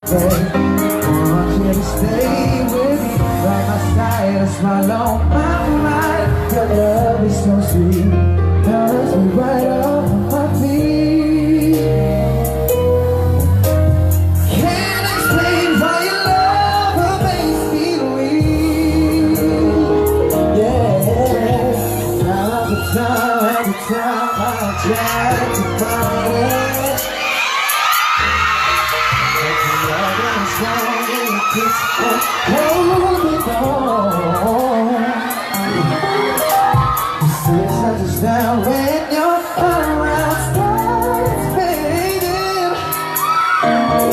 I want you to stay with me by my side, a smile on my mind. Your love is so sweet, turns me right off my feet. Can't explain why your love makes me weak. Yeah, time after time I try to find it. Hold me down. The sun touches down when you're around, starts fading.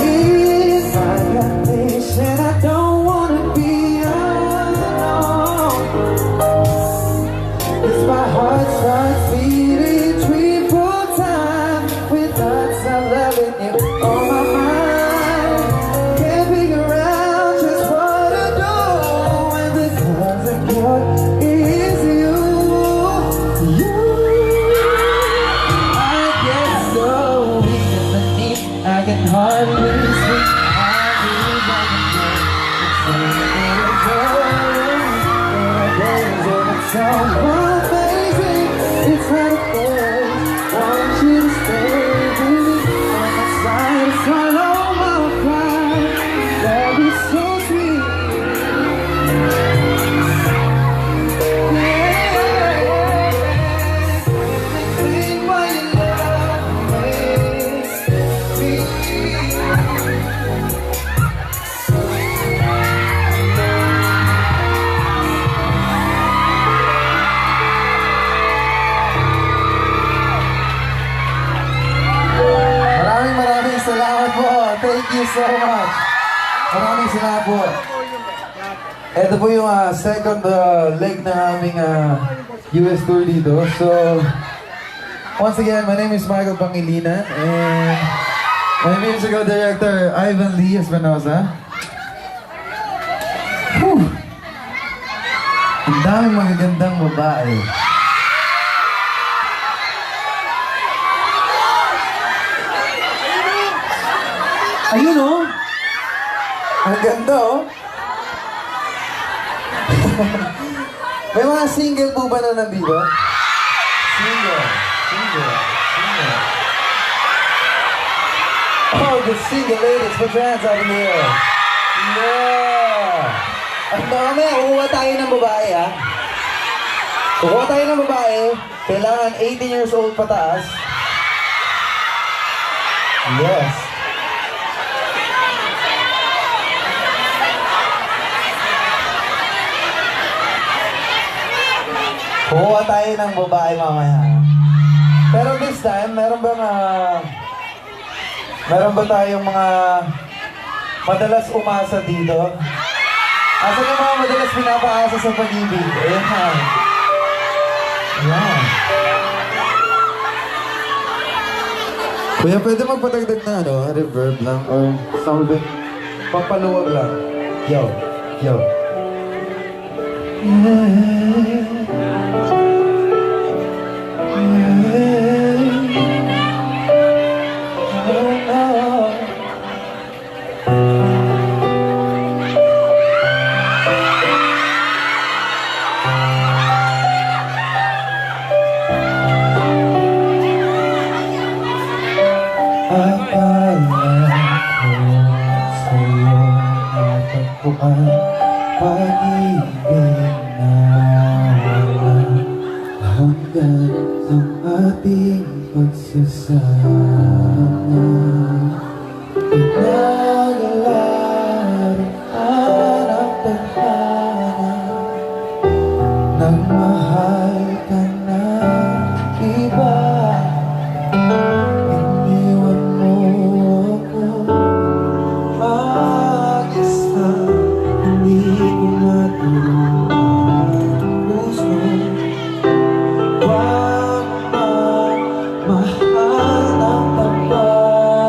If I got patient, I don't wanna be alone. 'Cause my heart starts beating 3-4 times with thoughts of loving you on my mind. Hardly sleep, I believe I can go. It's so amazing, it's right there. Want you to stay with me on my side, it's all on my pride. That is so sweet. Maraming salamat po. Thank you so much. Maraming salamat po. Ito po yung second leg na aming US tour dito. So, once again, my name is Michael Pangilinan and my musical director, Ivan Lee Espinosa. Whew! Ang daming magagandang babae. Ayun oh! Ang ganda oh! May mga single po ba na nandito? Single. Oh, the single ladies, put your hands up in the air. Yeah! Ang dami, kukuha tayo ng babae ah. Kukuha tayo ng babae, kailangan 18 years old pataas. Yes. Kukuha tayo ng babae mamaya. Pero this time, meron ba tayong mga madalas umasa dito? Asan yung mga madalas pinapaasa sa pag-ibig? Ayan. Ayan. Kuya, pwede magpatagdag na reverb lang or something. Pampaluwag lang. Yo. Yeah. Akala ko sa'yo natagpuan pag-ibig na wala hanggan ang ating pagsasama. Pinagalaran ang tadhana nang mahal ka na iba. Mahal ng pagbabago.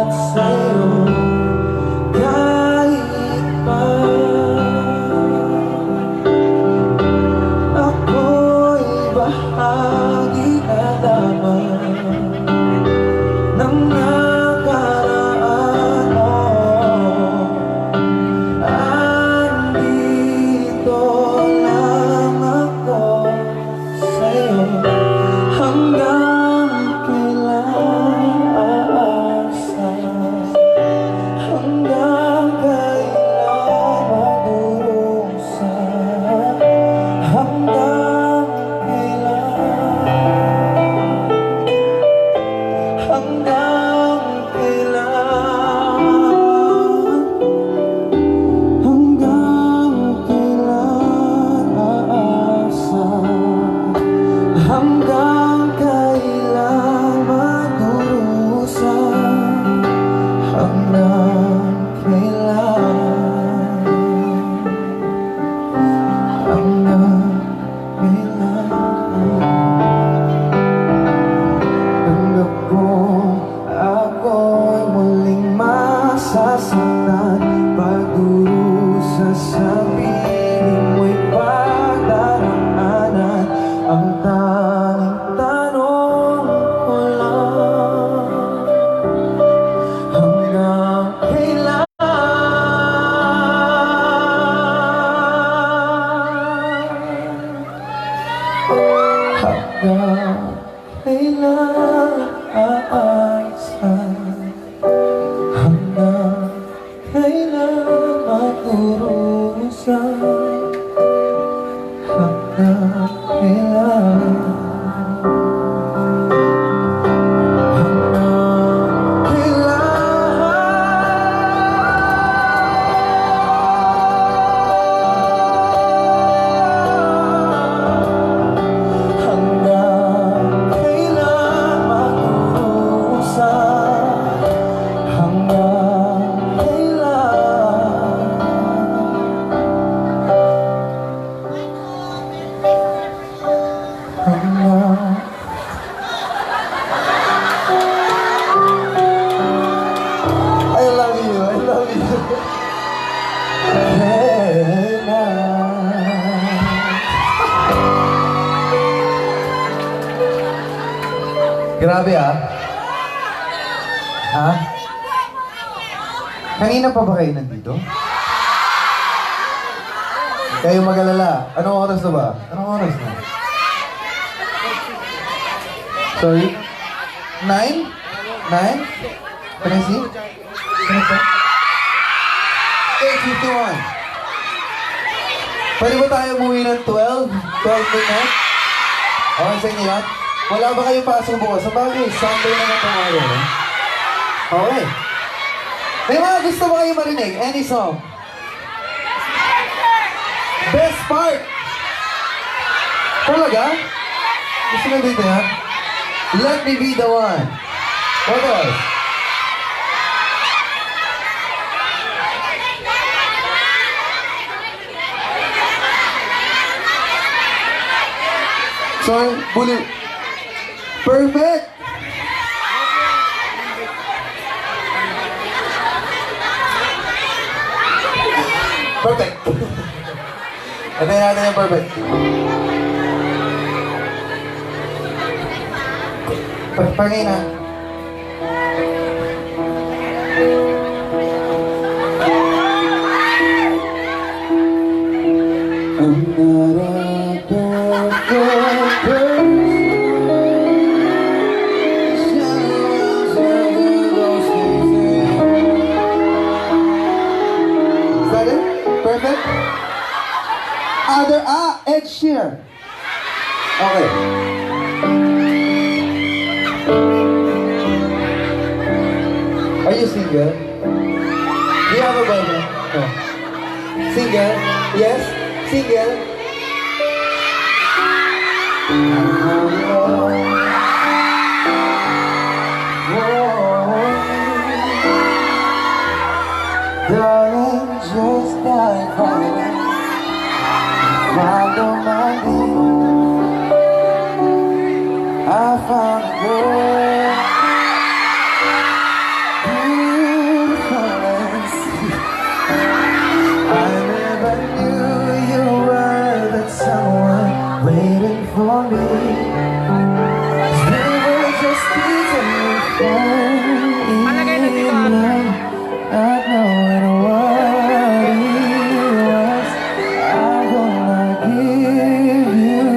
Grabe ah. Ha? Kanina pa ba kayo nandito? Kayo mag-alala. Anong oras na ba? Anong oras na? Sorry? 9? 9? Can I see? Can I see? 8:51. Pwede ba tayo umuwi ng 12? 12 midnight? Okay sa inyo yan? Wala ba kayong pasok bukas? Sa bagay, Sunday naman tomorrow. No? Okay. May mga gusto ba kayo marinig? Any song? Best part! Talaga? Gusto na dito yan? Let me be the one. What else? Sorry, bully. Perfect! Perfect! Ito natin yung perfect. Pangina. I'm not a perfect person. Is that it? Perfect? Ed Sheeran. Okay. Are you single? Do you have a boyfriend? No. Single? Yes? Single? Darling, just like fire. Follow my lead. I found a girl, beautiful and sweet. I never knew you were that someone waiting for me. 'Cause we were just teasing and falling in love, not knowing what it was. I wanna give you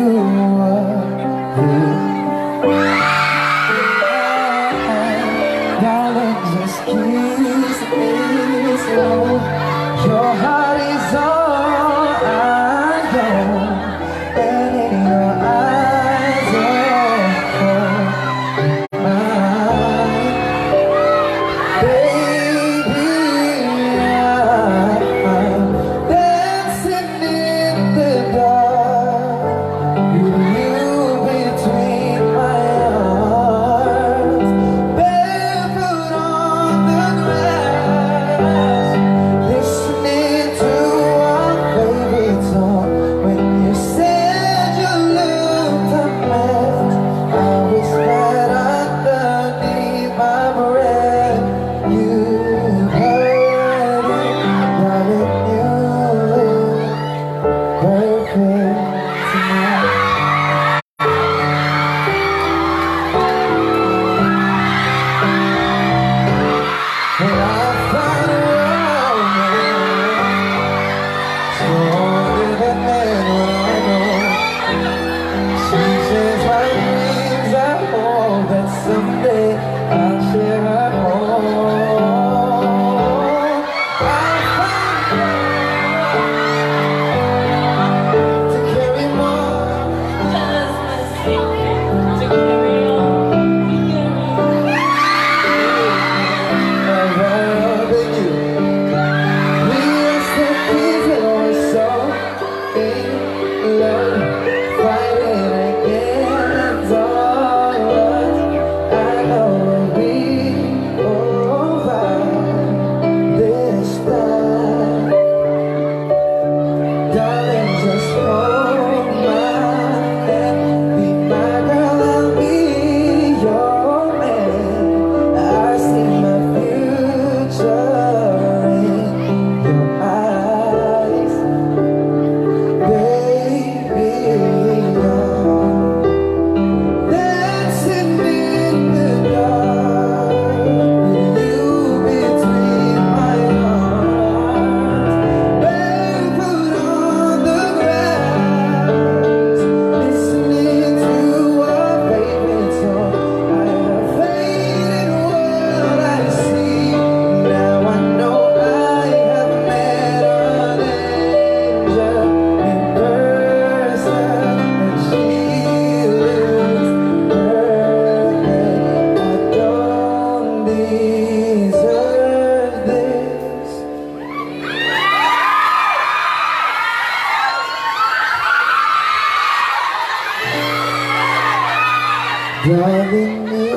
Driving me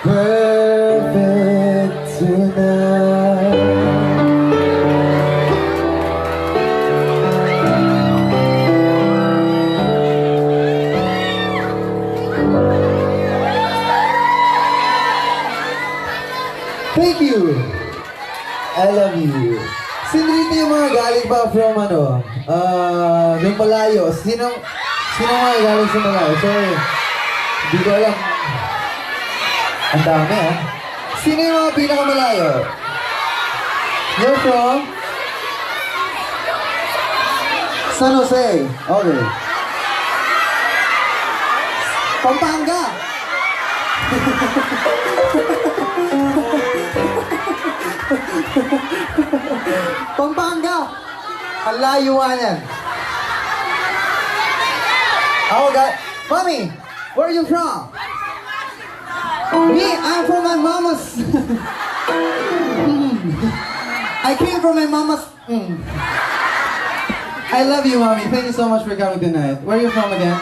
perfect tonight. Thank you! I love you. Sino dito yung mga galing ba from yung malayo? Sino mga galing sa malayo? Sorry. Hindi ko alam. Ang dami Sino yung mga pinakamalayo? You're from? San Jose. Okay. Pampanga. Pampanga. Ang layuan yan. Oh, God. Mommy, where are you from? Me, I'm from my mama's. I came from my mama's. I love you, mommy. Thank you so much for coming tonight. Where are you from again?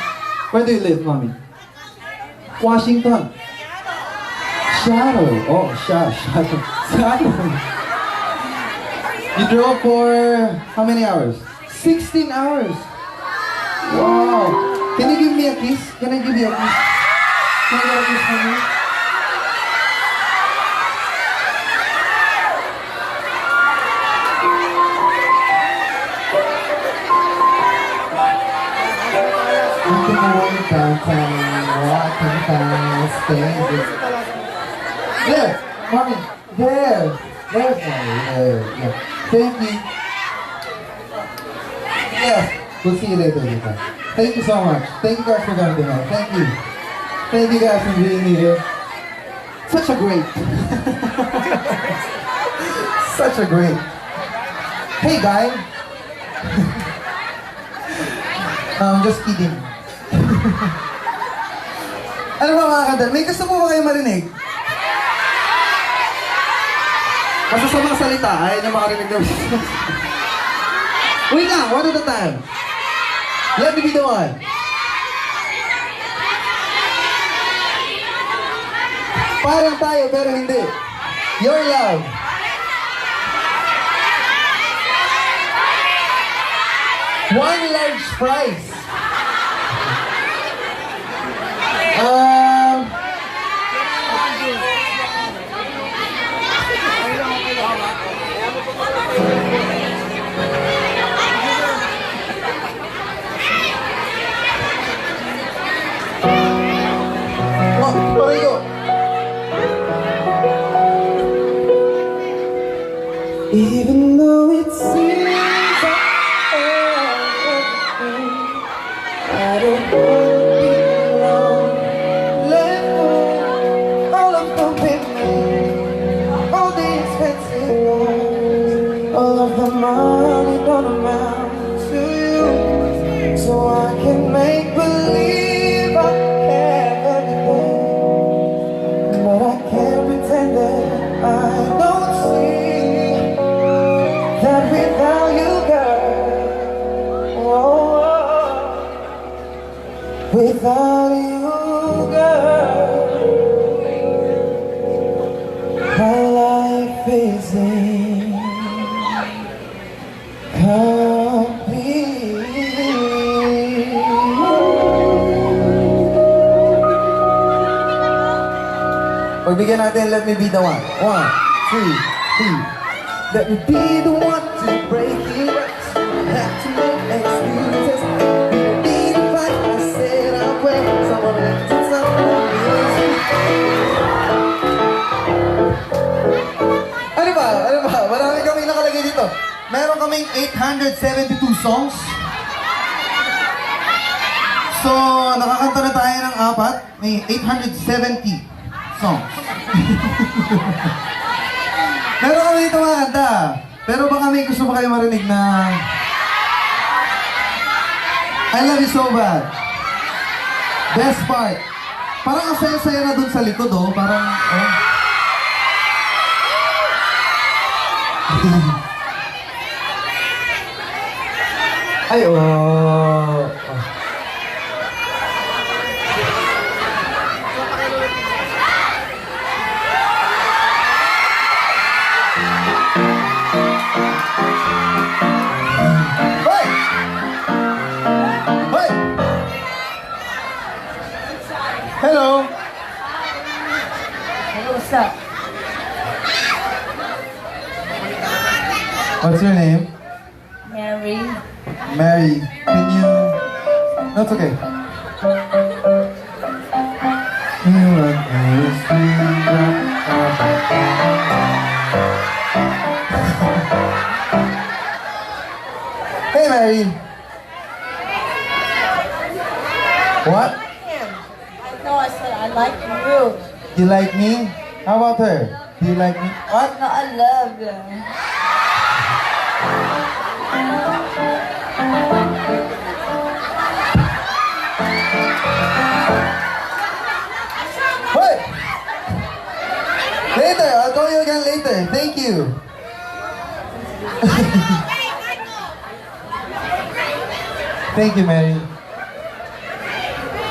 Where do you live, mommy? Washington. Shadow. Oh, Shadow. Shadow. You drove for how many hours? 16 hours. Wow. Can you give me a kiss? Can I give you a kiss? Can I get a kiss from you? There, mommy, there. There's mommy. Yeah. Thank you. Yeah, we'll see you later. Thank you so much. Thank you guys for coming tonight. Thank you. Thank you guys for being here. Such a great. Such a great. Hey, guy. I'm just kidding. Ano ba mga kandal? May gusto mo ba kayo marinig? Basta sa mga salita, ayaw niya makarinig na. Wait lang, one at a time. Let me be the one. Parang tayo, pero hindi. Your love. One large prize. Even though it seems I don't want to be alone. Let go all of the women, all the expensive clothes, all of the money don't amount to you. So I can make believe I have everything, but I can't pretend that I don't see that without you, girl. Oh, without you, girl, my life is incomplete. Pagbigyan natin, let me be the one. 1, 2, 3. Let me be the one to break you up. Have to make excuses. Need to fight. I said I'll wait. Someone else and someone else. Ano ba? Marami kaming nakalagay dito. Meron kaming 872 songs. So, nakakanta na tayo ng 4. May 870 songs. Meron kami dito mga kanta. Pero baka may gusto pa kayo marinig na I love you so bad. Best part. Parang ang saya-saya na dun sa likod, oh. Parang, oh. Ay, oh. Hoy! Hoy! Hello! Hello, what's up? What's your name? Mary. Mary. Can you... No, it's okay. Hey, Mary. What? No, I said I like you. You like me? How about her? Do you like me? What? No, I love you. What? Later, I'll call you again later. Thank you. Thank you, Mary.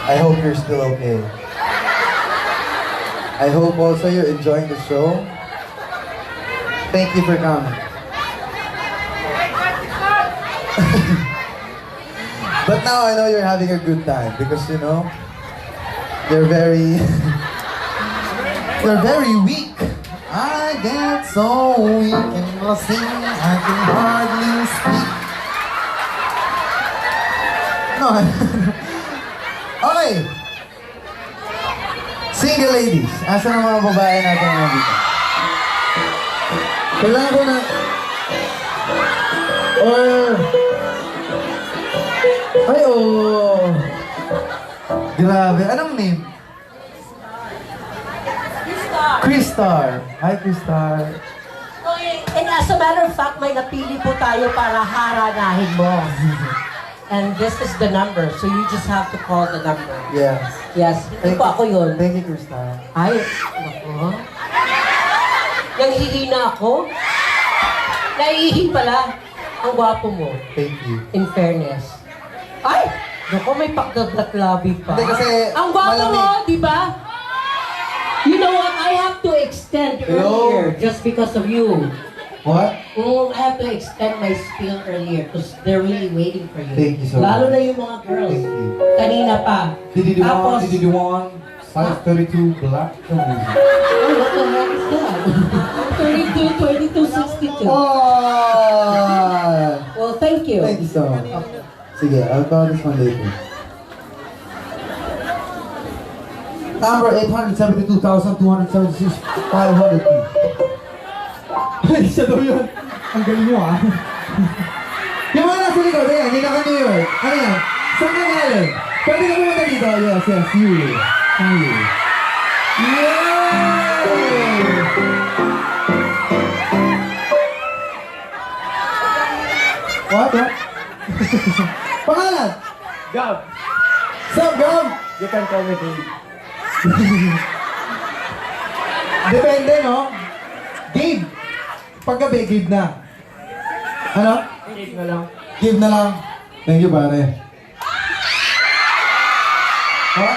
I hope you're still okay. I hope also you're enjoying the show. Thank you for coming. But now I know you're having a good time because you know you're very you're very weak. I get so weak and blessing I can hardly speak. No. Okay. Single ladies. Asan ang mga babae natin ngayon dito? Kailangan ko na... Or... Ay, oh. Grabe. Anong name? Crystar. Hi, Crystar. And as a matter of fact, may napili po tayo para haranahin mo. And this is the number, so you just have to call the number. Yes. Yes, hindi po ako yun. Thank you, Crystar. Ay, naku. Nanghihina ako? Naiihi pala. Ang gwapo mo, Thank you. in fairness. Ay! Naku, may pagkaglat-labi pa. Hindi kasi Ang gwapo malamig. mo, di ba? You know what? I have to extend Hello? earlier just because of you. What? I have to extend my spiel earlier because they're really waiting for you. Thank you so Lalo much. na yung mga girls. Thank you. Kanina pa. Did you Tapos, want size 32 black? oh, what the heck is that? 32, 22, 62. Oh! Well, thank you. Thank you so much. Sige, I'll call this one later. Number 872,276, 502. Ay, siya daw yun. Ang galing mo ah. Yung mga nasa likod, ayan, hindi ka New York. Ano yan? Saan ka galing? Pwede ka pumunta dito? Yes, yes, you. You. Yay! What? What? Pangalan? Gab, Sup, Gab? you can call me Dave. Depende, no? Gabe. Paggabi, Gabe na. Ano? Dave na lang. Gabe na lang. Thank you, pare. Ha?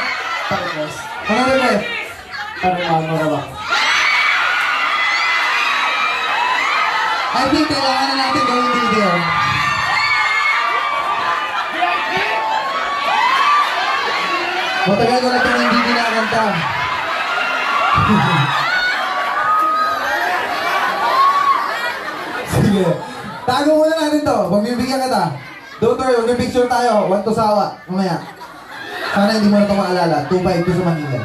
Tapos, Ano rin eh? parang marawa. I think kailangan na natin gawin video. Matagal ko na itong hindi kinakanta. Sige. Tago muna natin to. Magbibigyan kita. Don't worry, mag-picture tayo. One to sawa. Mamaya. Sana hindi mo na ito maalala. 2-5 to sa Manila.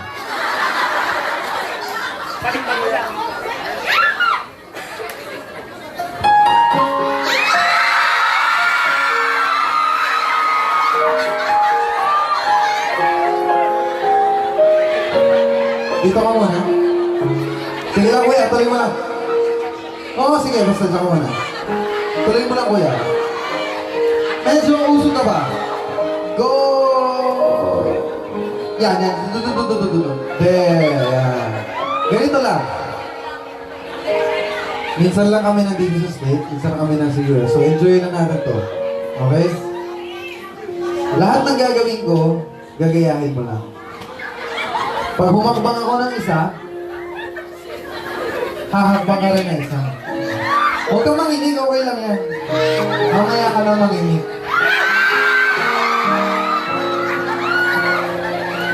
Dito ka muna. Sige lang kuya, tuloy mo lang. Oo, sige, basta dyan ka muna. Tuloy mo lang kuya. Medyo uso ka ba? Go! Yan, yan. There, yan. Ganito lang. Minsan lang kami nandito sa state, minsan kami nasa US. So enjoy na natin to. Okay? Lahat ng gagawin ko, gagayahin mo lang. Pag humakbang ako ng isa, hahakbang ka rin ng isa. Huwag kang manginig, okay lang yan. Mamaya ka na manginig.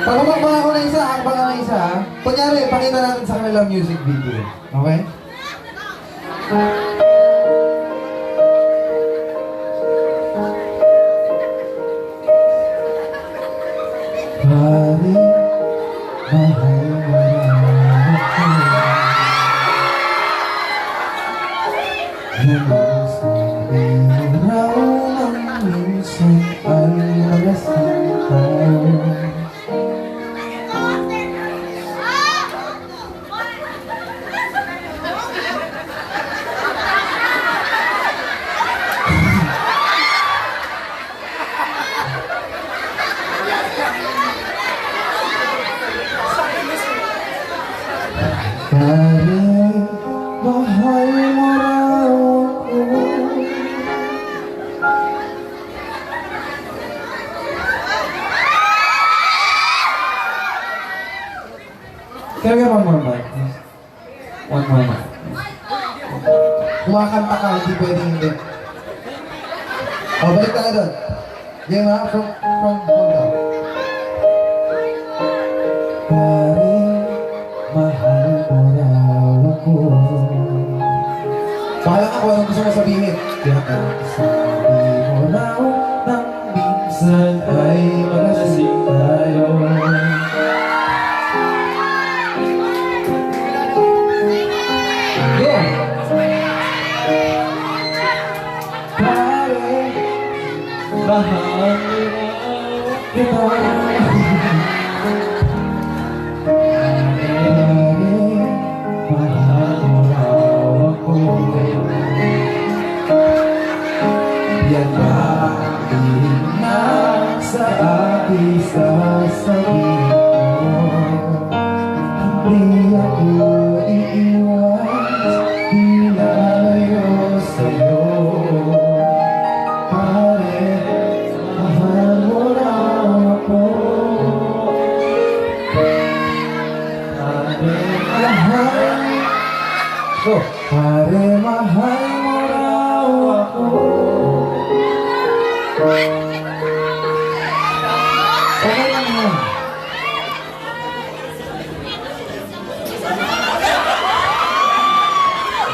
Pag humakbang ako ng isa, hakbang ka ng isa, ha? Kunyari, pakita natin sa kanila music video. Okay? Pari, mahal mo na ako. Nang sabi mo raw ng minsan ay malasing tayo. Pare, mahal mo raw ako. Can we have one more mic, please? One more mic. Kumakanta ka, hindi pwedeng hindi. Balik tayo doon. Game ha? From hold on. Pare, mahal mo raw ako. Bahala ka kung anong gusto mo sabihin. Kaya sabi mo raw nang minsan ay malasing tayo. Go! Pare, mahal mo raw kita. Yan ba na sa aking sasabihin mo? Hindi ako iiwas, di lalayo sa'yo. Pare, mahal mo raw ako. Pare, mahal. Go! Pare, mahal mo raw ako. Okay lang yan.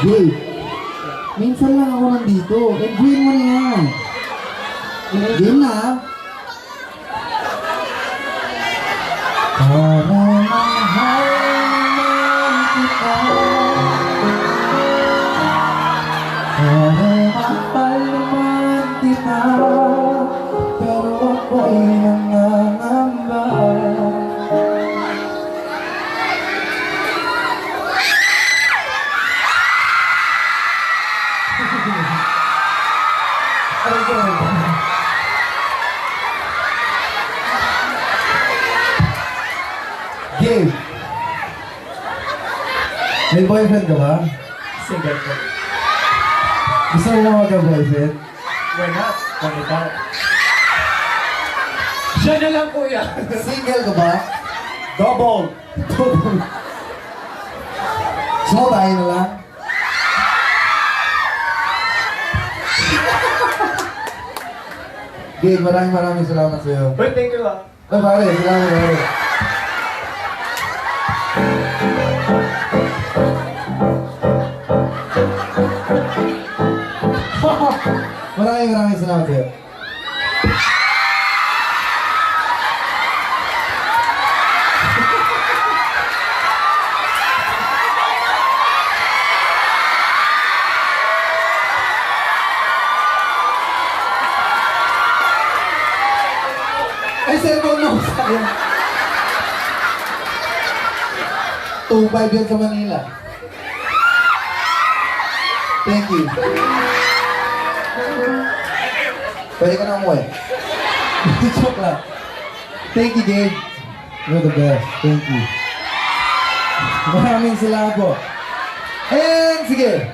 Gabe, minsan lang ako nandito. Enjoy mo na yan. Game na. Para mahal naman kita. Para mahal naman kita. Pero ako'y nangangamba. Gabe, may boyfriend ka ba? Single po. Gusto mo magka-boyfriend? Why not? Kung ikaw. Siya na lang kuya. Single ka ba? Double. So, tayo na lang. Gabe, maraming salamat sa'yo. Well, thank you ah. Ay, pare, salamat pare. Maraming salamat sa'yo. Ay, cellphone mo sa akin. 2.5 yan sa Manila. Thank you. Pwede ka na umuwi. Joke lang. Thank you, Gabe. You're the best. Thank you. Maraming salamat po. And sige,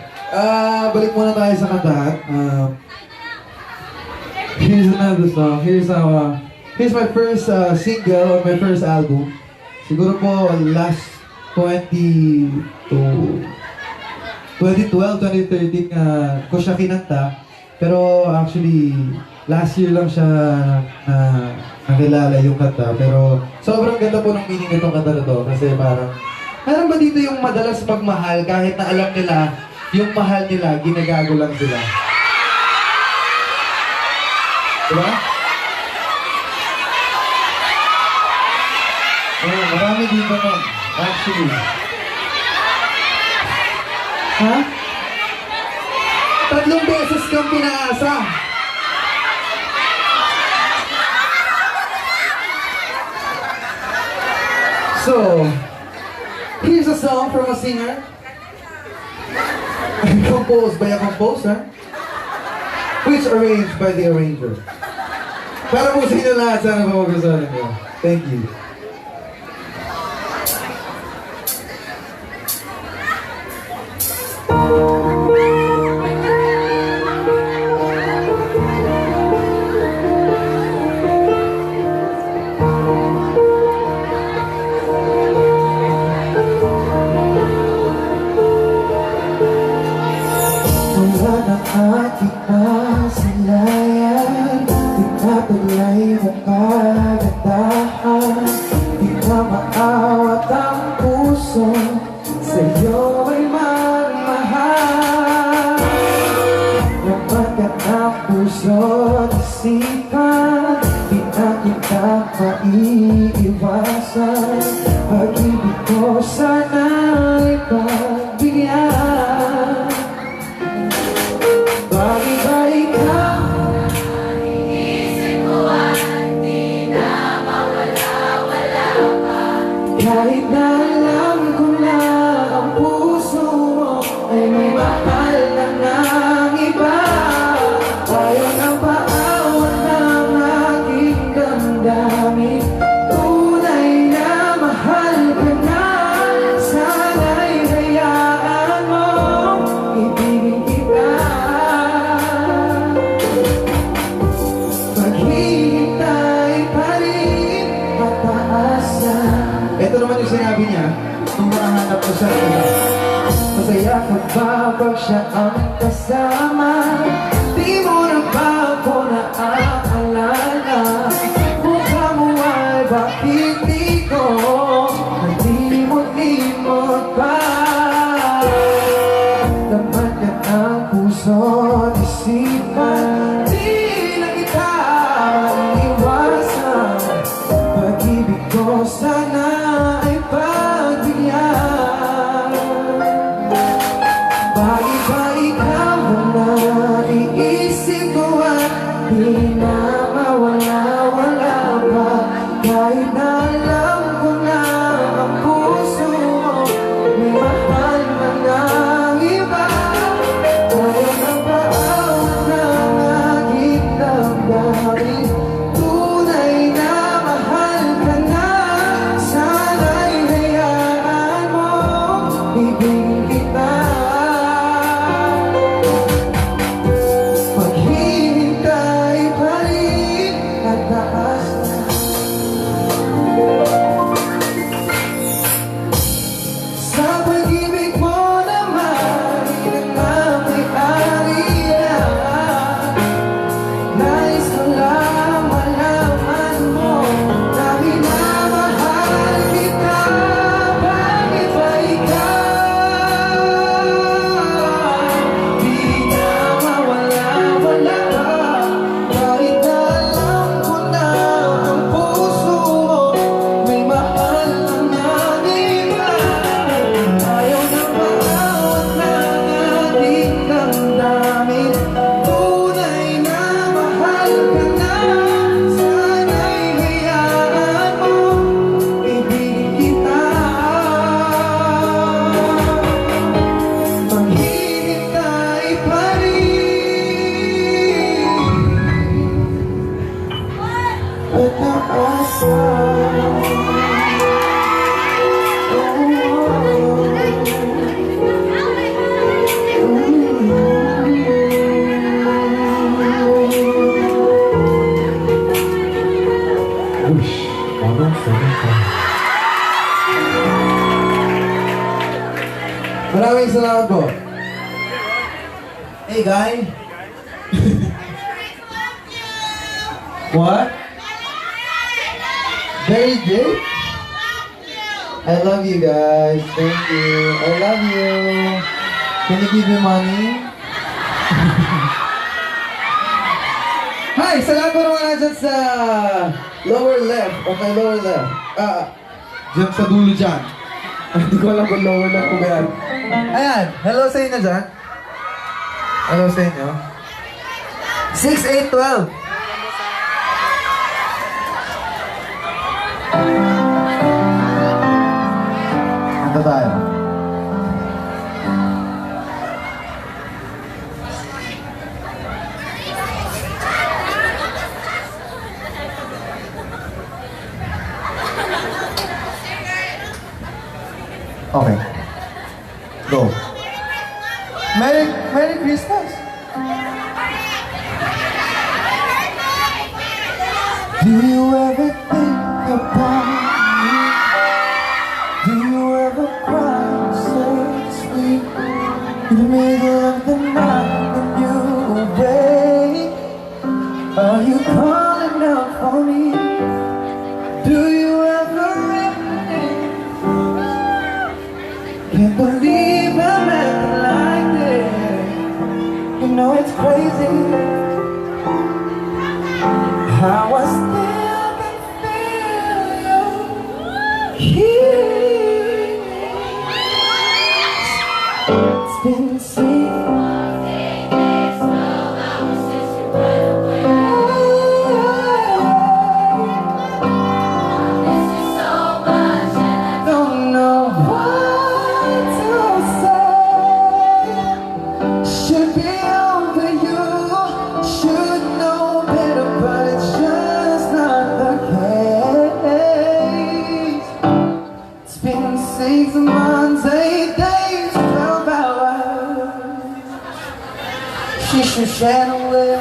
Balik muna tayo sa kantahan. Here's another song. Here's my first single on my first album. Siguro po last 2012, 2013 ko siya kinanta. Pero actually, last year lang siya nakilala yung kanta. Pero sobrang ganda po ng meaning nitong kanta na to. Kasi parang, meron ba dito yung madalas magmahal kahit na alam nila yung mahal nila, ginagago lang sila? Diba? Oh, marami dito nun. Actually. Ha? 3 beses kang pinaasa. So, here's a song from a singer composed by a composer which arranged by the arranger. Para po sa inyo lahat, sana po magustuhan niyo. Thank you. Aking masilayan, tinataglay mo kagandahan. Di na maawat ang puso, sa'yo ay magmahal. Laman ka ng puso at isipan, di na kita maiiwasan. Pag-ibig ko sana'y pagbigyan. Bakit ba ikaw? Iniisip ko at di na mawala-wala ka. Kahit na alam ko na ang puso mo ay may mahal na ng iba. Ayaw nang paawat ng aking damdamin. Tunay na mahal ka na. Sana'y hayaan mo ibigin kita. Maghihintay pa rin mataas na. Ito naman yung sinabi niya nung makahanap ko sa iba. Masaya ka ba pag siya ang kasama? Di mo na ba ako naaalala? Mukha mo ay bakit di ko nalimot-limot pa? Laman ka ng puso at isipan, di na kita iwasan. Pag-ibig ko sana ay pagbigyan. Bakit ba ikaw ang naiisip ko at di na mawala-wala pa? Kahit na alam ko na ang puso mo may mahal na ng iba. Ayaw na paawat ng aking damdamin. Tunay na mahal ka na. Sana'y hayaan mo ibigin kita. Maghihintay pa rin at taas na. Sa pag-ibig mo naman nagmamay-ari na. Nais ko lang malaman mo na minamahal kita. Bakit ba ikaw di na mawala-wala ka? Kahit na alam ko na ang puso mo may mahal na ng iba. Ayaw na maawat ng ating damdamin. Tunay na mahal ka na. Sana'y hayaan mo ibigin kita. Maghihintay pa rin at naasa. Oh, oh, oh. Ush, anong salita? Maraming salamat po. Hey, guy. What? Very good. I love you guys. Thank you. I love you. Can you give me money? Hi! Sa lahat po naman na dyan sa lower left. Okay, lower left. Dyan sa dulo dyan. Hindi ko alam kung lower left ko ba yan. Ayan. Hello sa inyo dyan. Hello sa inyo. 6, 8, 12. Kanta tayo. Okay. Go. Merry Christmas. Do you ever think about me? Do you ever cry so sweet in the middle of the night when you awake? Are you calling out for me? Do you ever can't believe I'm acting like this. You know it's crazy how I still can feel you here. It's been don't know what to say. Should be over you, should know better, but it's just not the case. It's been 6 months, 8 days, 12 hours. She should share away.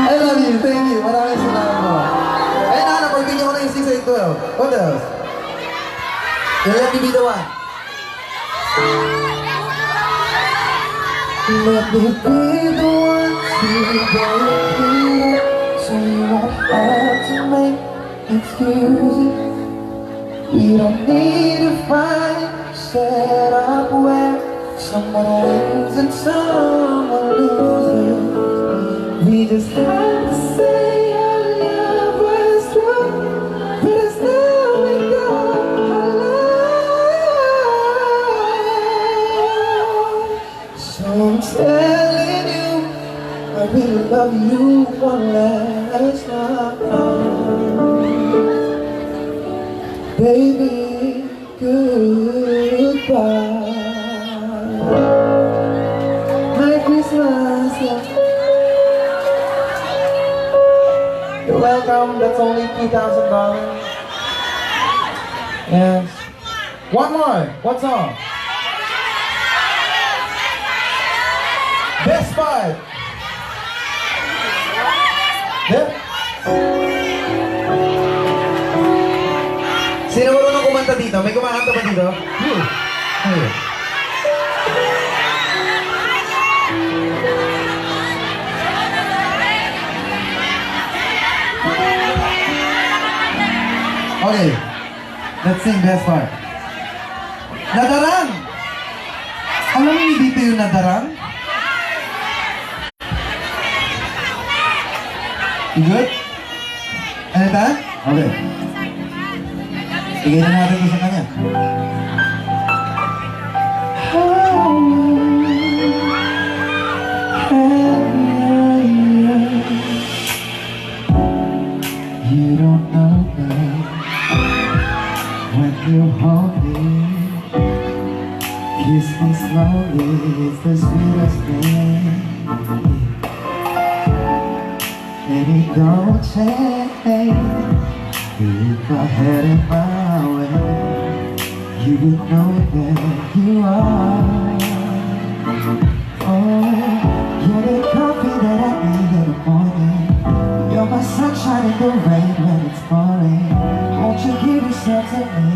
I love you, thank you. Maraming salamat po. Ay, Nana, pagbigyan ko na yung 6, 8, 12. What else? Let me be the one. Let me be the one to go here, so you won't have to make excuses. We don't need to fight, set up where someone wins and someone loses. We just have to say our love was true, but it's now we got our love. So I'm telling you, I really love you one last time. Baby, goodbye. Merry Christmas. You're welcome. That's only $2,000. Yes. One more. What song? Best part. Yeah. Sino marunong kumanta dito? May kumakanta ba dito? Hey. Okay. Let's sing best part. Nadarang! Alam niyo dito yung nadarang? You good? Ano ta? Okay. Bigay na natin ito sa kanya. You don't know me when you hold me. Kiss me slowly, it's the sweetest thing. Baby, don't change. If I had it my way, you would know that you are. Oh, you're the coffee that I need in the morning. You're my sunshine the rain when it's falling. Won't you give yourself to me?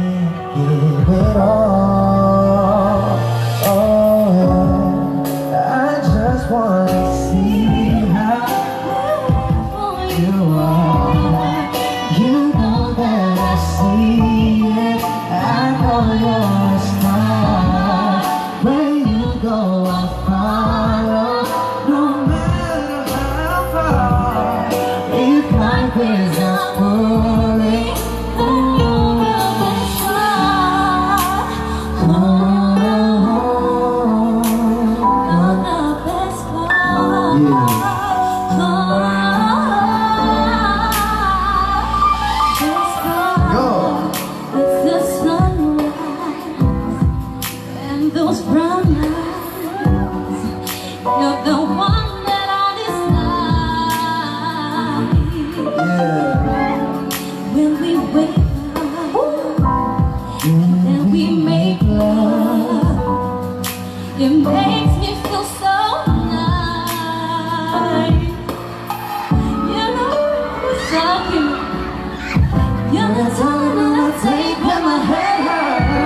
Give it all. Oh, yeah. I just wanna see how you are. You know that I see it. I know you're a star. Where you go, I'll follow. No matter how far. If life is a fully, Those brown eyes, you're the one that I desire. When we wake up and we make love, it makes me feel so nice. You know, it's talking. You're the time that I take when my head hurts.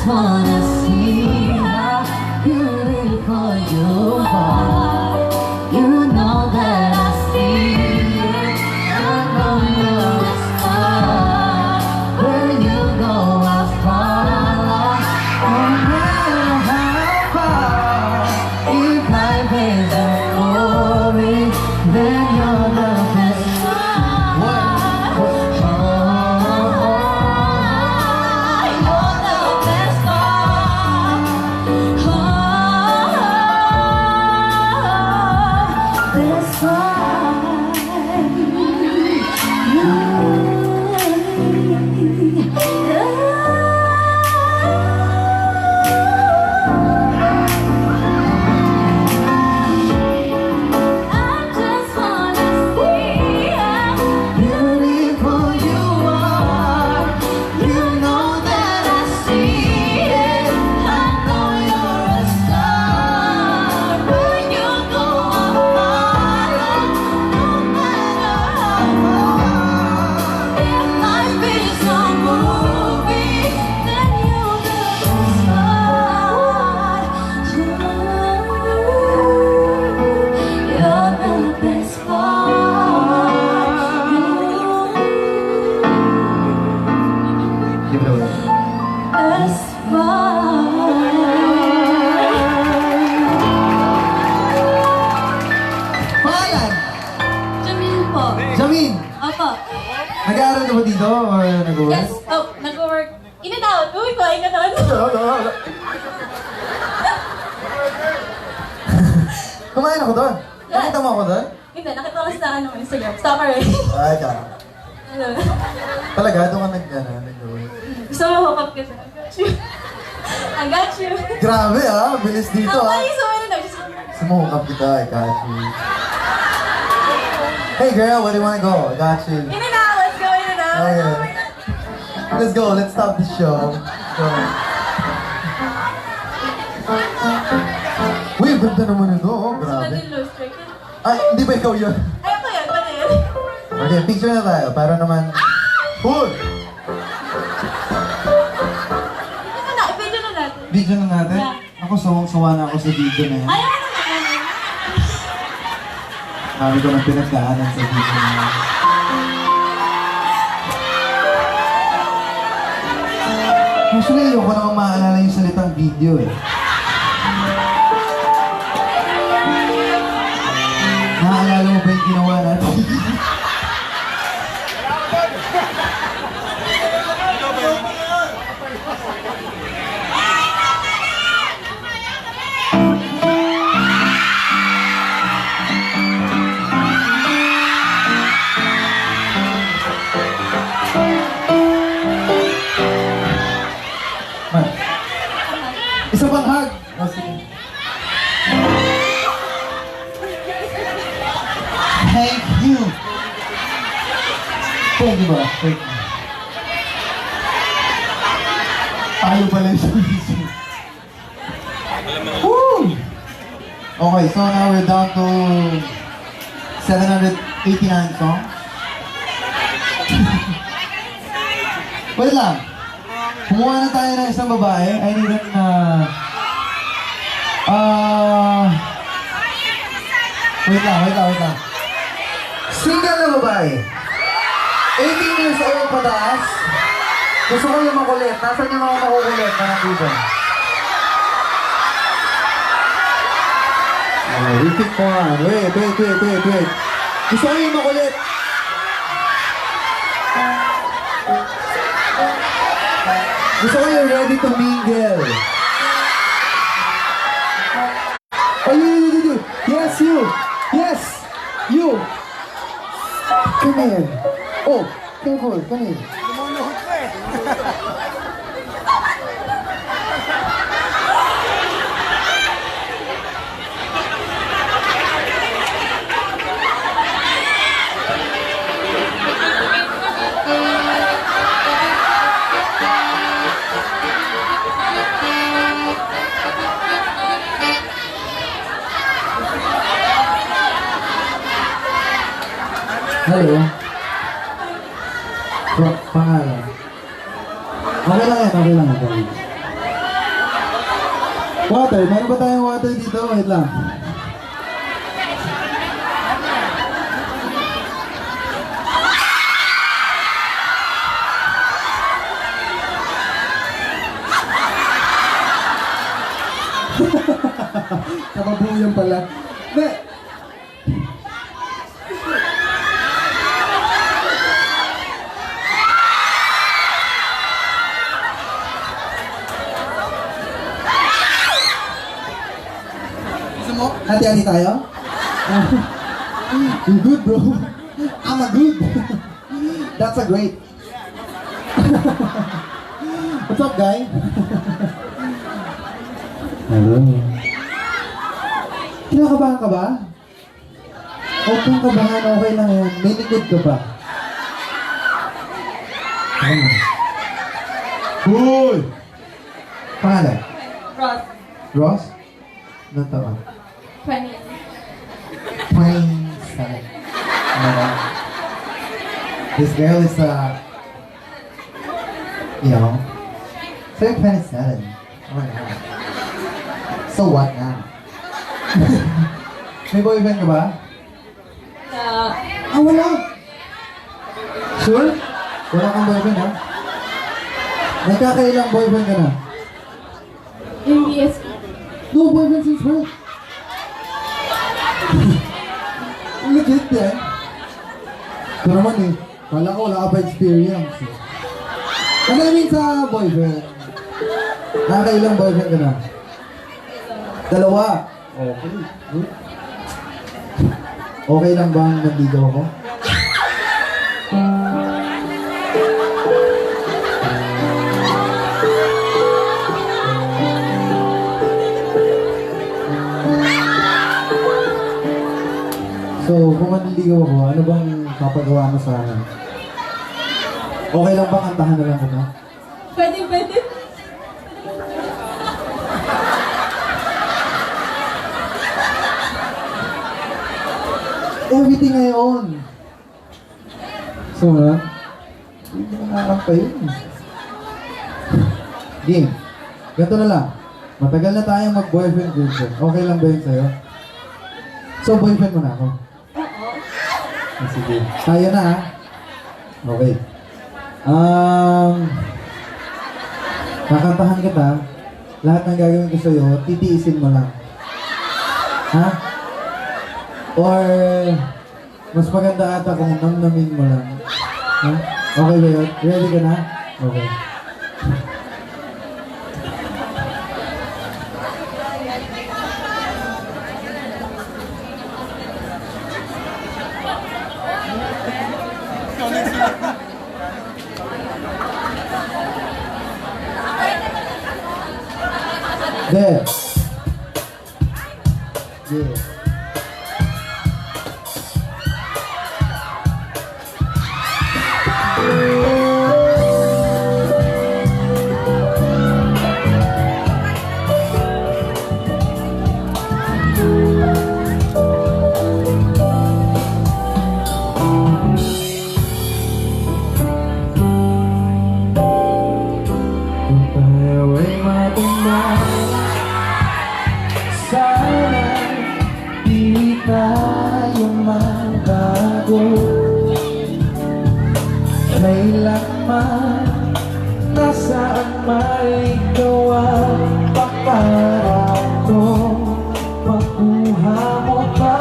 Wanna see how beautiful you are. You know that I see it. I know you're a star. Where you go, I'll follow. No matter how far. If life is a movie, then you're the best Jamin, Opo. nag-aaral ka ba dito or nag-work? Yes. Oh, nag-work. Inatawad. Uy ko, inatawad. Kumain ako doon. Nakita mo ako doon? Hindi, nakita ko sa Instagram. Stalker eh. Ay, ka. Ano? Talaga, doon ka nag-work. Gusto mo hook up kita? I got you. Grabe ah, bilis dito Ang ah. mali sa mga na. Sumukap kita, I got you. Hey girl, where do you wanna go? I got you. In and out. Let's go in and out. Okay. Let's go, let's stop the show. Go. Uy, ganda naman ito, oh. Grabe. Natin loose trick. Ay, hindi ba ikaw yun? Ay, ako yan. Pati yan. Okay, picture na tayo, para naman... Hood! Ito na, i-video na natin. Video na natin? Yeah. Ako, sawang-sawa na ako sa video na yan. Ay, ano naman? Marami ko ng pinagdaanan sa video na yan. Actually, ayoko naman maalala yung salitang video eh. Naaalala mo ba yung ginawa natin? Man. Isa pang hug. Oh, sige. Thank you. Thank you ba? Thank you. Tayo pala yung service. Woo! Okay, so now we're down to 789 songs. Wait lang. Kumuha na tayo ng isang babae. I need an, wait lang. Single na babae. 18 years old pataas. Gusto ko yung makulit. Nasaan yung mga makukulit na nandito? Repeat mo nga. Wait. Gusto ko yung makulit. Gusto ko yung ready to mingle. Oh, you. Yes, you. Yes, you. Come here. Oh, careful. Come here. Hello. Pangalan. Okay lang yan. Water. Meron ba tayong water dito? Wait lang. Kababuyan pala. Ne! Hati-hati tayo? You good, bro? I'm a good. That's a great. What's up, guy? Hello. Kinakabahan ka ba? Huwag kang kabahan, okay lang yan. May likod ka ba? Uy! Pangalan? Ross. Ross? Ilan taon? 20. 27. This girl is, so you're 27. Oh my God. So what now? May boyfriend ka ba? Wala. Sure? Wala kang boyfriend, ha? Nagkakailang boyfriend ka na? Yes. No boyfriend since birth. Legit eh. Ito naman eh. Wala ko, wala ka pa experience. Ano namin sa boyfriend? Nakakailang boyfriend ka na? Dalawa. Okay. Good. Okay lang ba ang nandigaw ko? So, kung manliligaw ako, ano bang papagawa mo sa akin? Okay lang ba kantahan na lang kita? Pwede. Everything I own. So, hindi na nakakapa yun. Game. Ganito na lang. Matagal na tayong mag-boyfriend girlfriend. Okay lang ba yun sa'yo? So, boyfriend mo na ako? Sige. Kaya na, ha? Okay. Kakantahan kita. Lahat ng gagawin ko sa'yo, titiisin mo lang. Ha? Or, mas maganda ata kung namnamin mo lang. Ha? Okay ba yun? Ready ka na? Okay. There. Yeah. ako kailanman nasaan may gawa pa para ko makuha mo ba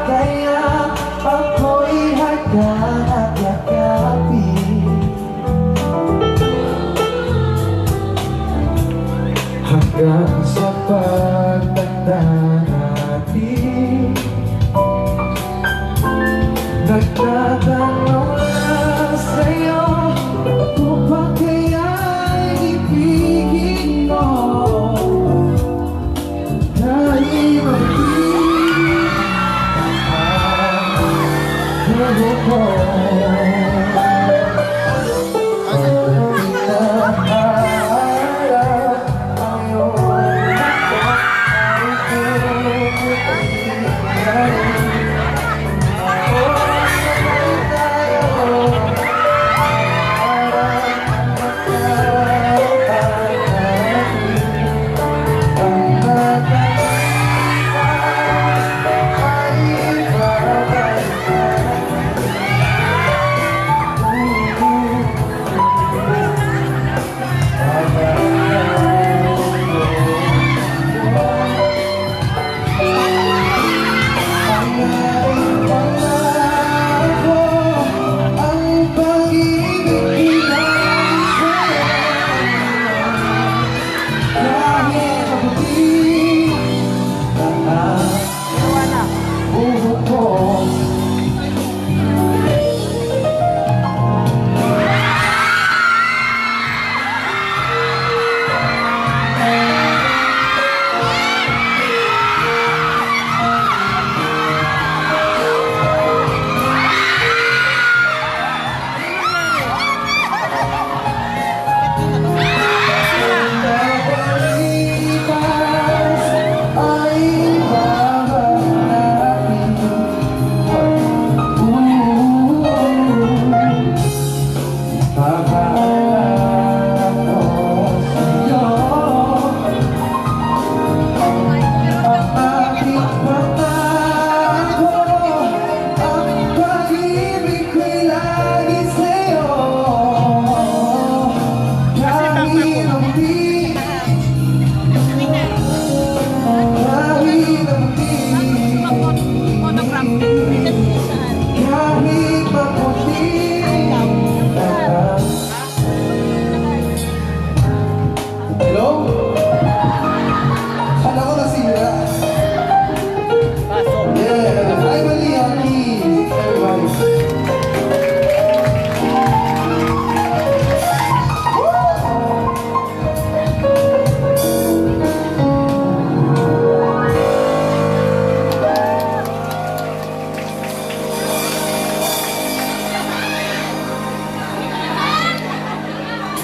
kaya ako'y hanggang at yakapin hanggang sa pagtanda natin nagtatanong lang sa'yo kung ba kaya'y ibigin mo kahit maging ko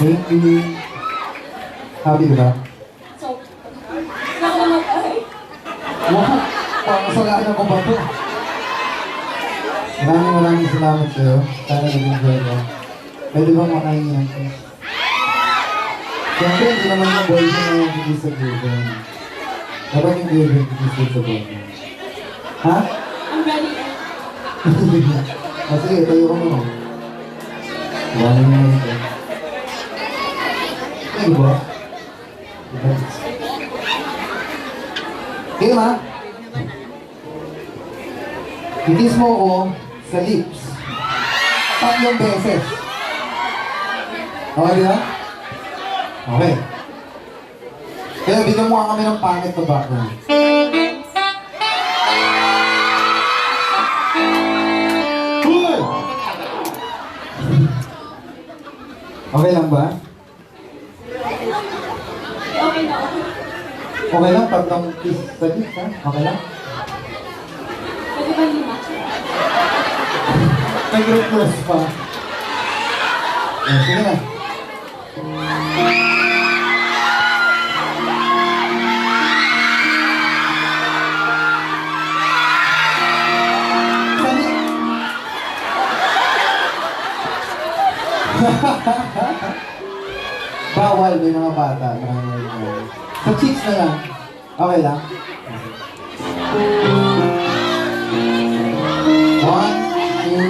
Thank you. Happy ka ba? So, nakamatay. Wow! Pangasalanan ko ba ito? Maraming salamat sa'yo. Sana nag-enjoy ka. Pwede ba makain yan? Siyempre, hindi naman yung boyfriend na yung hindi sa girlfriend. Dapat yung girlfriend hindi sa boyfriend. Ha? I'm ready. Sige, tayo ka muna. Wala na naman ito. Ano ba? Game ha? Kiss mo ako sa lips. 3 beses. Okay ba? Okay. Kaya bigyan mo nga kami ng pangit na background. Cool! Okay lang ba? Okay na. Okay lang, 3 kiss sa lips ha? Okay lang? Pwede ba 5? Nag-request pa. Sige na. Bawal, may mga bata. Sa cheeks na lang. Okay lang? 1, 2,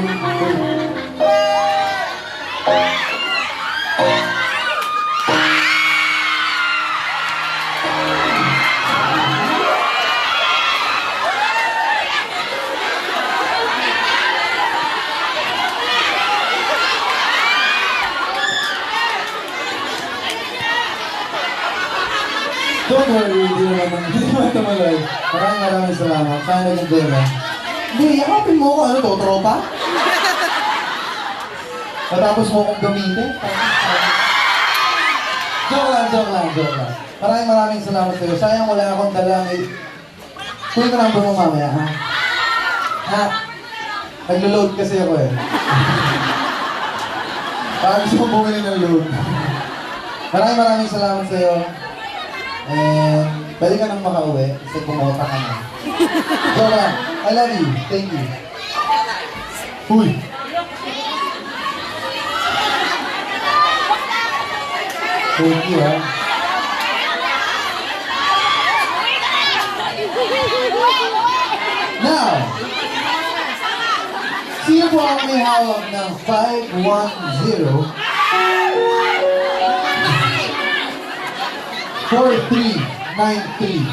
Maraming salamat. Sana nag-enjoy na. Hindi, yakapin mo ako. Ano to, tropa? Matapos mo akong gamitin. Joke lang. Maraming salamat sa'yo. Sayang wala akong dalang. Kunin ko number mo mamaya, ha? Ha? Naglo-load kasi ako eh. Parang gusto kong bumili ng load. Maraming salamat sa'yo. And pwede ka nang makauwi kasi pumota ka na. Joke lang. I love you. Thank you. Huy! Thank you, ha? Now, sino po ang may hawak ng 510 4393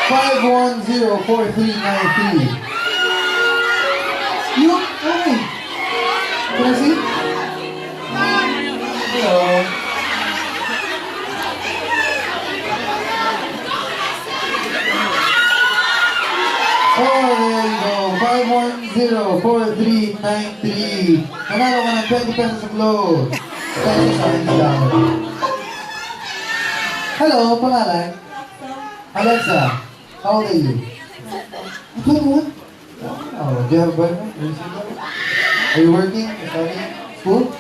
510-4393 You? Okay. Can I see? Hello. Oh, there you go. 510-4393. Nanalo ka ng 20 pesos of load. Pesos sa hindi lang. Hello, pangalan? Alexa. How old are you? 21. Oh, do you have a boyfriend? Are you single? Are you working? Studying? School?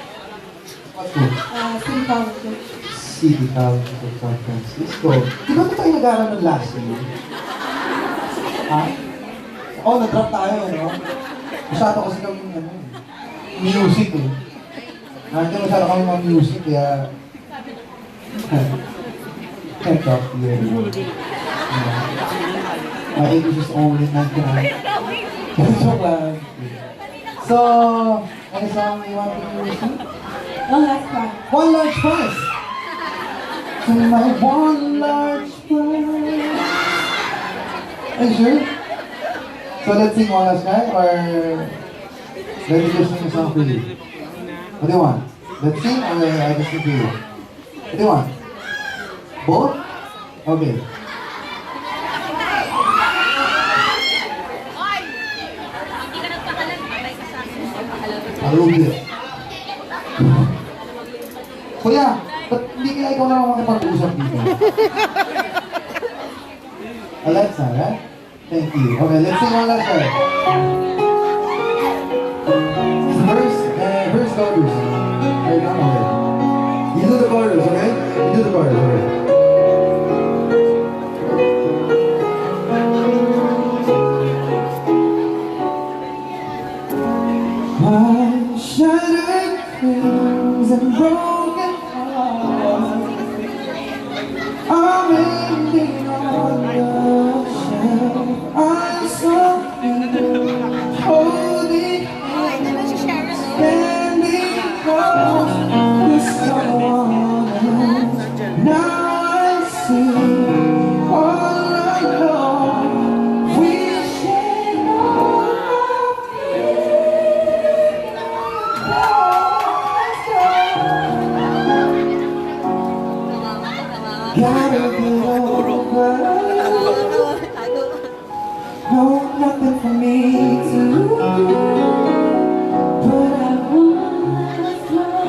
What school? City College. City College of San Francisco. Di ba tayo nag-aaral ng last year? Ha? Oh, nag-drop tayo, no? Masyado kasi kami, music eh. Nandiyan masyado kami mga music, kaya... Can't talk to you anymore. My English is only 99. Joke lang. So, any song you want to listen? Oh, that's fine. One large prize! So my one large prize. Are you sure? So let's sing one last time, or let me just sing a song for you? What do you want? Let's sing, or I just sing for you? What do you want? Both? Okay. Alubi. Kuya, ba't hindi kaya ikaw na lang makipag-usap dito? Alexa, right? Thank you. Okay, let's sing one last time. Verse chorus. Right now, okay. You do the chorus, okay? You do the chorus, okay? My shattered dreams and broken heart are waiting on the shelf. I'm so holding hands, standing close to someone else. Now I see all I know. Wishing all gotta get over. No, nothing for me to do. But I wanna fly,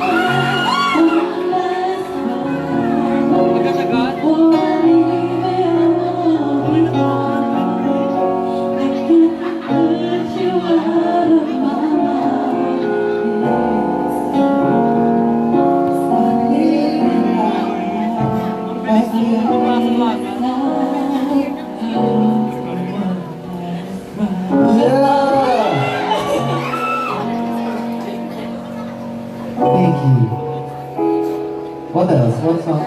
before I leave it all. I can't put you out of my mind. Thank you. What else? What song?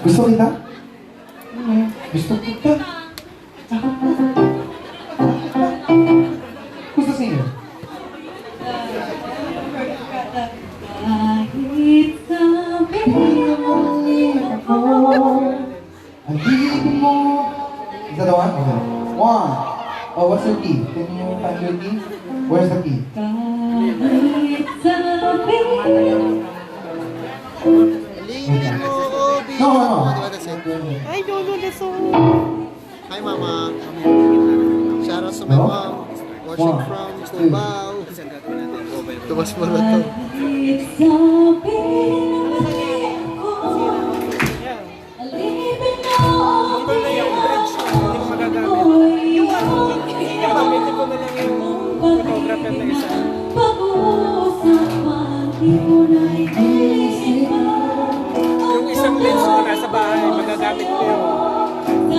Gusto kita? Gusto kita? Who's the singer? I need more. Is that the one? Okay. One. Oh, what's your key? Can you find your key? Where's the key? Ay, Lolo, that's so... Hi, Mama. Shout out to my mom. Watching from Cubao. Tumas mo na to. Gagamitin ko na lang yung photographer na isa. Yung isang lens ko nasa bahay, magagamit ko yun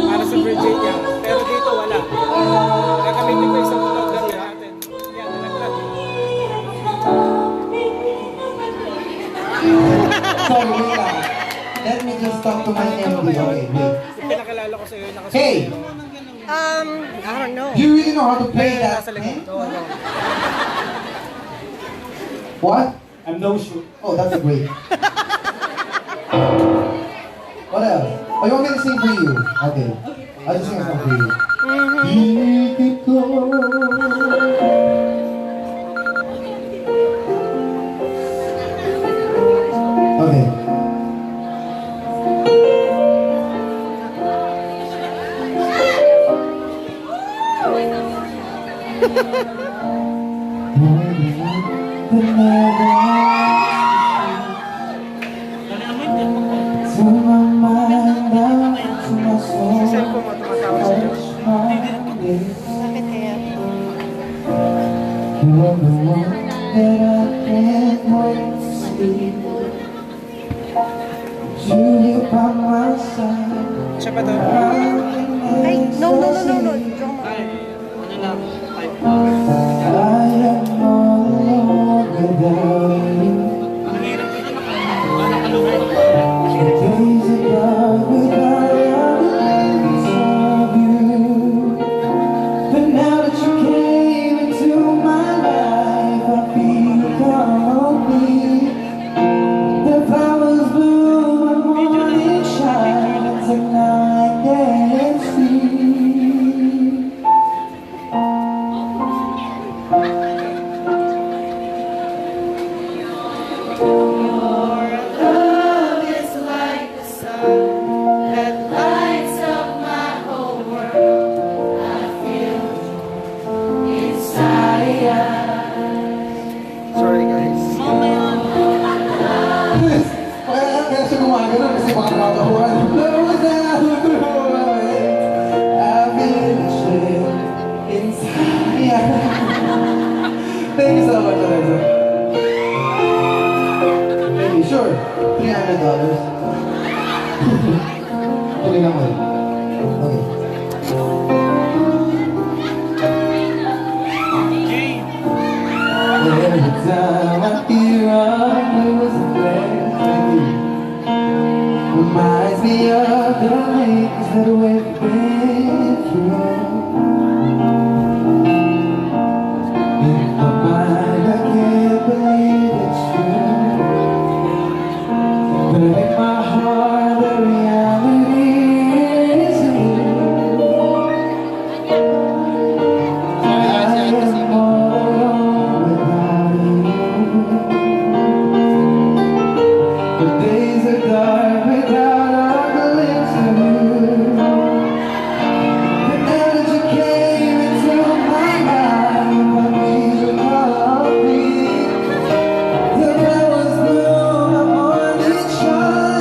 para sa Virginia. Pero dito wala. Gagamitin ko isang photographer natin. Yan, nalaglag. Sorry, wait lang. Let me just talk to my MD. Okay, wait. Yung pinakalala ko sa'yo, nakasuot. Hey! I don't know. Do you really know how to play that? Nasa likod. Oo, ano. What? I'm no shoot. Oh, that's great. What else? Oh, you want me to sing for you? Okay. I'll just sing a song for you. Let it go. Okay. Saan ko mo tumatawa sa Diyos? Bakit kaya? Siya ba to? Ay, no. Drama. Ay, ano lang. Sorry, guys. Kaya siya gumagano kasi baka makakuhan. Thank you so much, Alexa. Thank you. Sure. $300. Okay lang mo. Okay. Every time I hear our music play, reminds me of the things that we've been through. In my mind, I can't believe it's true, but in my heart, the reality is you. I am all alone without you. The days are dark without a glimpse of you. But now that you came into my life, my dreams are complete. The flowers bloom, I'm morning shine.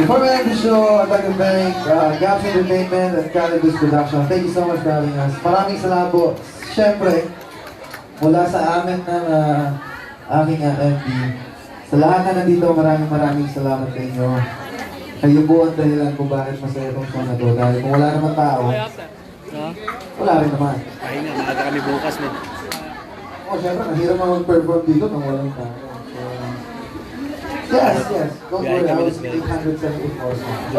Before we end the show, I'd like to thank Gaps Entertainment and Calibus Production. Thank you so much for having us. Maraming salamat po. Siyempre, mula sa amin ng aking MD, sa lahat na nandito, maraming salamat sa inyo. Kayo po ang dahilan kung bakit masaya itong show na to. Dahil kung wala naman tao, wala rin naman. Ay na, maaga kami bukas mo. Siyempre, mahirap mga mag-perform dito nang walang tao. So, yes. Don't worry, I was 874 songs.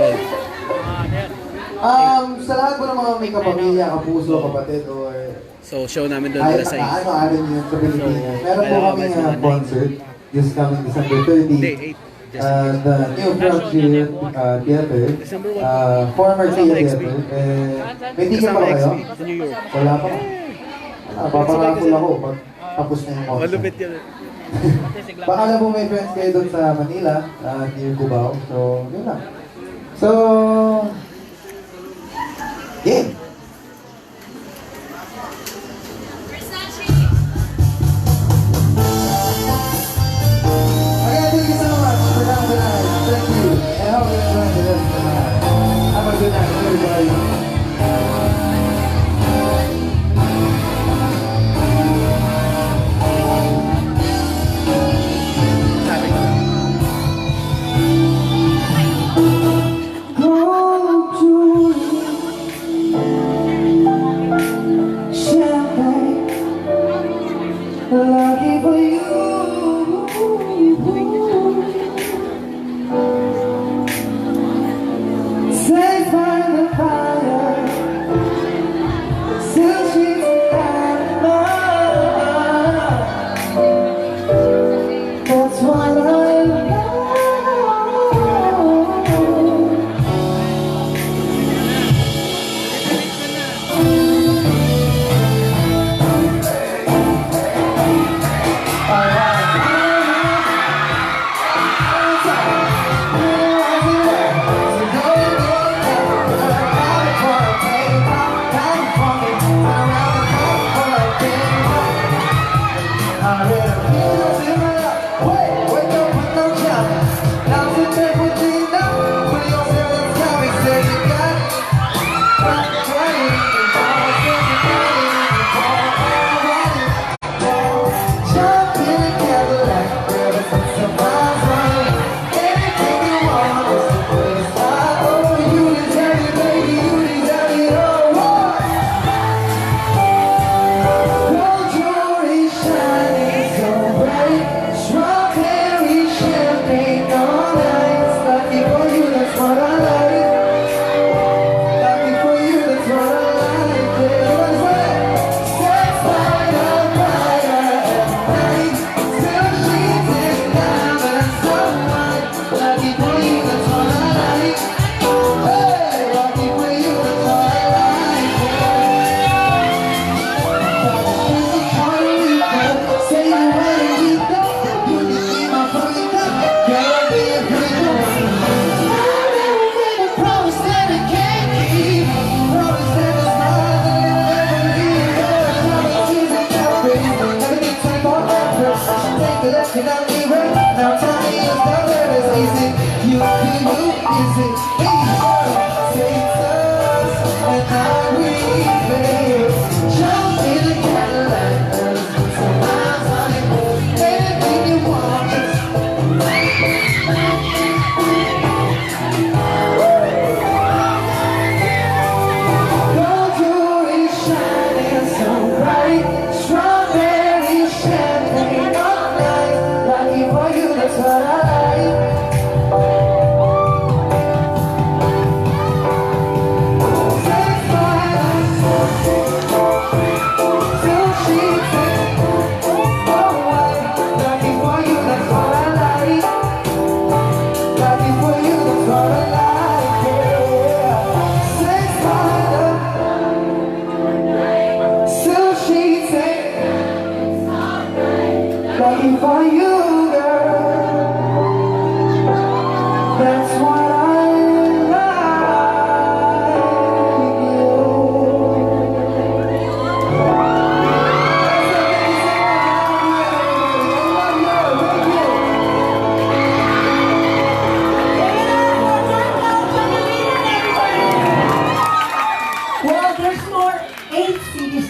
Sa lahat po ng mga may kapamilya, kapuso, kapatid, or So, show namin doon kahit nila sa ano yun sa Pilipinas. Meron po kami concert this coming December 30. Hindi, 8. The New Frontier Theater, former Tia Theater. May ticket pa kayo? Sa New York. Wala pa. Paparapol ako pag tapos na yung concert. Malupit yun. Baka lang po may friends kayo doon sa Manila, near Cubao. So, yun lang. So, game! Okay, thank you so much for coming tonight. Thank you. And I hope you enjoy the rest of the night. Have a good night, everybody. Lucky for you. Saved by the fire, still she's that's what I know. Now tell me if the word is easy. You is it easy? Say it's us, and now we live. Jump in the Cadillac, so miles on it. Anything you want, gold jewelry shining so bright. Strawberry champagne all night. Lucky for you, that's what I like. Sex by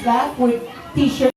that for t-shirt.